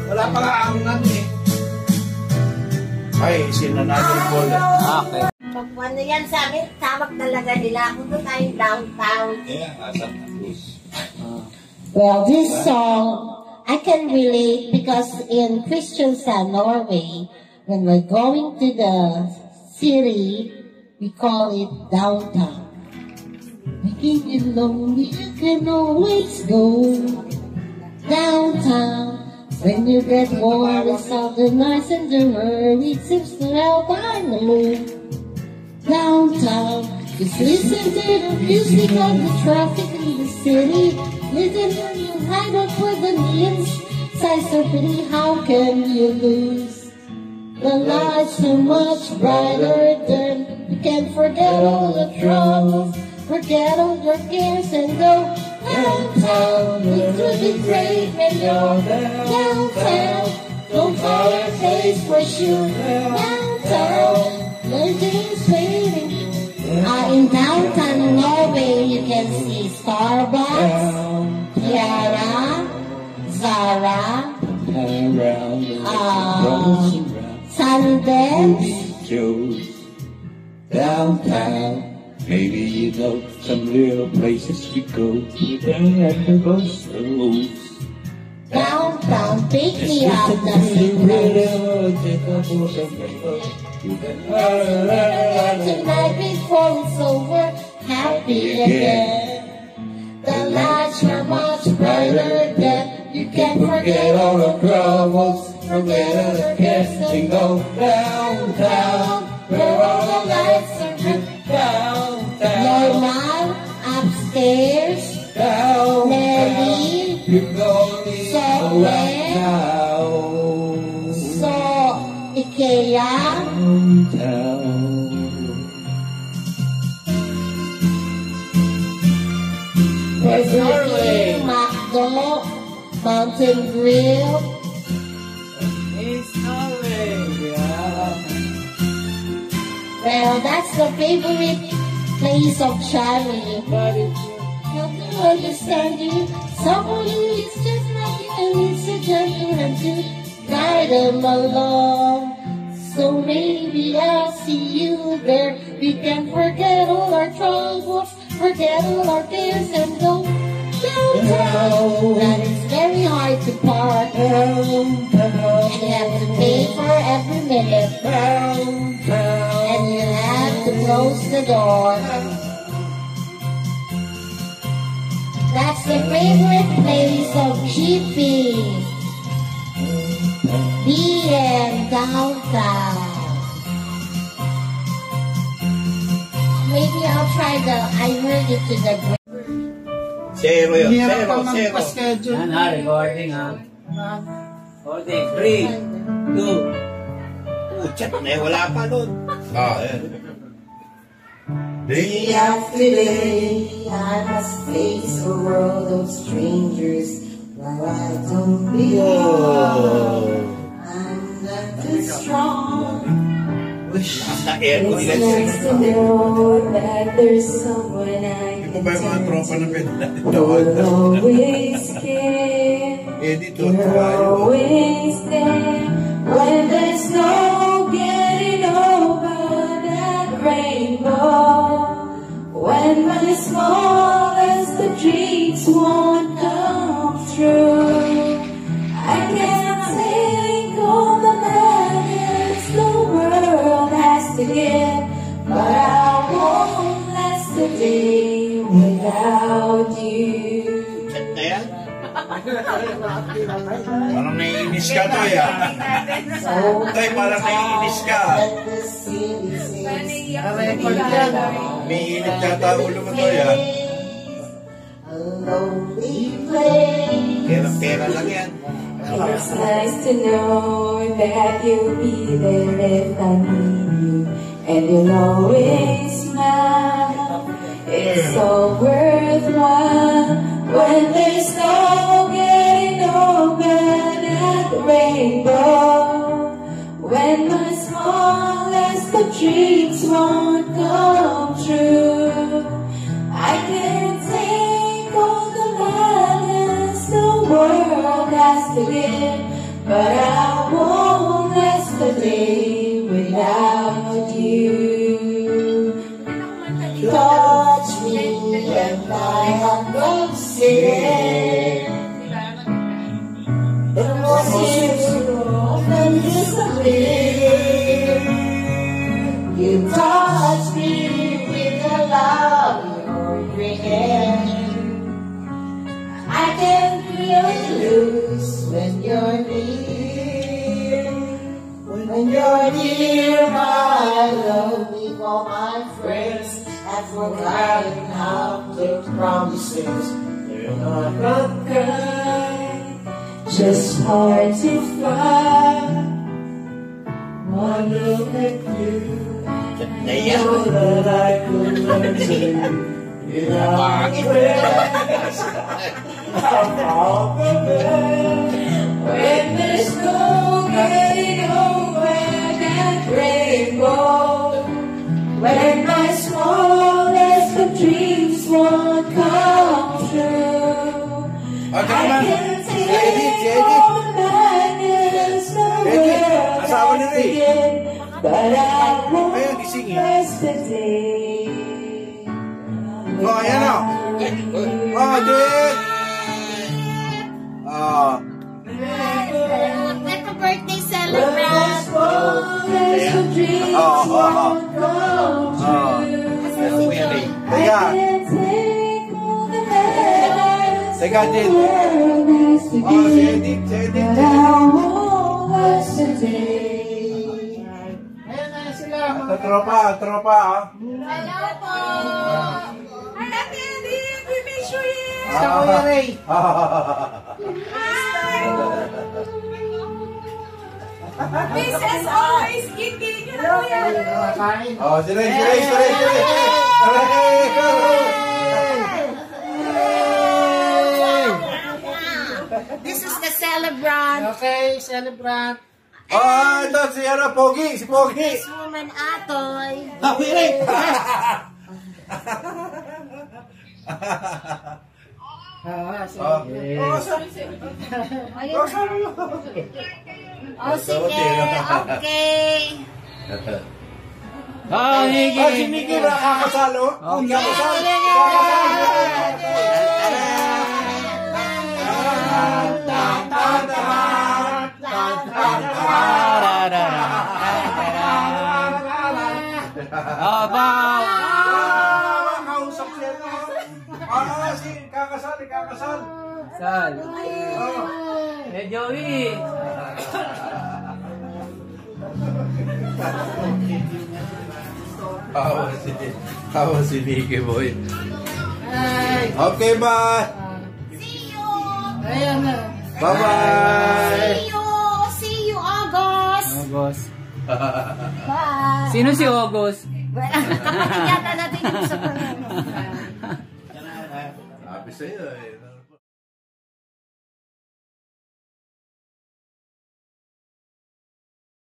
Wala pa nga ang ano eh. Ay, sinanagin ko lang. Okay. Pag ano yan sa amin, tawag talaga nila. Kung doon tayo downtown. Well, this song, I can relate because in Kristiansand, Norway, when we're going to the city, we call it downtown. Making it lonely, you can always go downtown. When you get bored, it's all the nice and the hurry, it seems to help I'm alone. Downtown, just listen to the music of the traffic in the city. Listen when you hide up with the neons. Sights so pretty, how can you lose? The lights are much brighter than you can forget all the troubles. Forget all your cares and go downtown. It's really great when you're downtown. Don't call your face for sure. Downtown, everything is fading. In downtown Norway, you can see Starbucks, Kiara, Zara, Sundance, downtown. Maybe you know some little places we go to that the bus moves. Downtown, pick me up, tonight before it's over, happy again. The lights are much brighter than you can forget all the troubles, forget all the cares and go downtown, where all the lights are downtown. Normal, upstairs, Nelly, so IKEA, there's Norway, McDo, Mountain Grill. It's Norway, yeah. Well, that's the favorite place of Charlie. But if you don't understand you, someone who is just like you and needs a gentleman to guide them along. So maybe I'll see you there. We can forget all our troubles, forget all our cares and go downtown. That is very hard to park, and you have to pay for every minute, and you have to close the door. That's the favorite place of Chippy. The end, downtown. Maybe I'll try I heard it to the Zero yun. Zero. Yan ha, recording ha. Recording. 3, 2. Chat na wala pa nun. Day after day, I must face a world of strangers where I don't belong. I'm not too strong. Wish na aircon. It's nice to know that there's someone I can Will always care. You're always there when there's no getting over that rainbow. When my smallest of dreams won't come true, I can't take all the madness the world has to give, but I won't last a day without you. Chat na yan? Parang naiinis ka to yan. Tay, parang naiinis ka. May init yata ulo mo to yan. Pera lang yan. It's nice to know that you'll be there if I need you, and you'll always smile. It's so worthwhile when there's no getting over that rainbow. When my smallest of dreams won't come true, I can't take all the madness the world has to again, but I won't rest a day without you. Touch me and my hunger sin. The most often disappear. You touch me with the love you're bringing. I can feel it loose when you're near. When you're near, my love, leave all my friends. I've forgotten how to promises. They're not broken, just hard to find. One look at you, know that I could learn to without prayers. I'm all prepared. When there's no getting over that rainbow, when my smallest of dreams won't come true, I can take all the madness away again, but I won't rest a day. Oh, ayan o. Oh, dude. Oh. Happy birthday celebrant! Teka, Jin. Oh, si Edith, si Edith. Ayan na sila. Tropa, tropa. Hello po! Happy Edith! We miss you here! Sa Kuya Ray. Miss as always, Kitty! Hello, Kuya! Kain. Oh, si Ray, si Ray, si Ray, si Ray. This is the celebrant. Okay, celebrant. Oh, ito si ano, Pogi, si Pogi. This woman, Atoy. Happy Ray. Sige. Oh, sige. Okay. Ah, si Nikki ba kakasalo? Kakasalo. Makausap siya na. Si kakasal, kakasal. Sal. Joey. Hawa si Nikki boy. Okay, bye. See you. Ayan na. Bye-bye. See you, August. August. Bye. Sino si August? Kapatid yata natin yung sa Sabi sa'yo eh.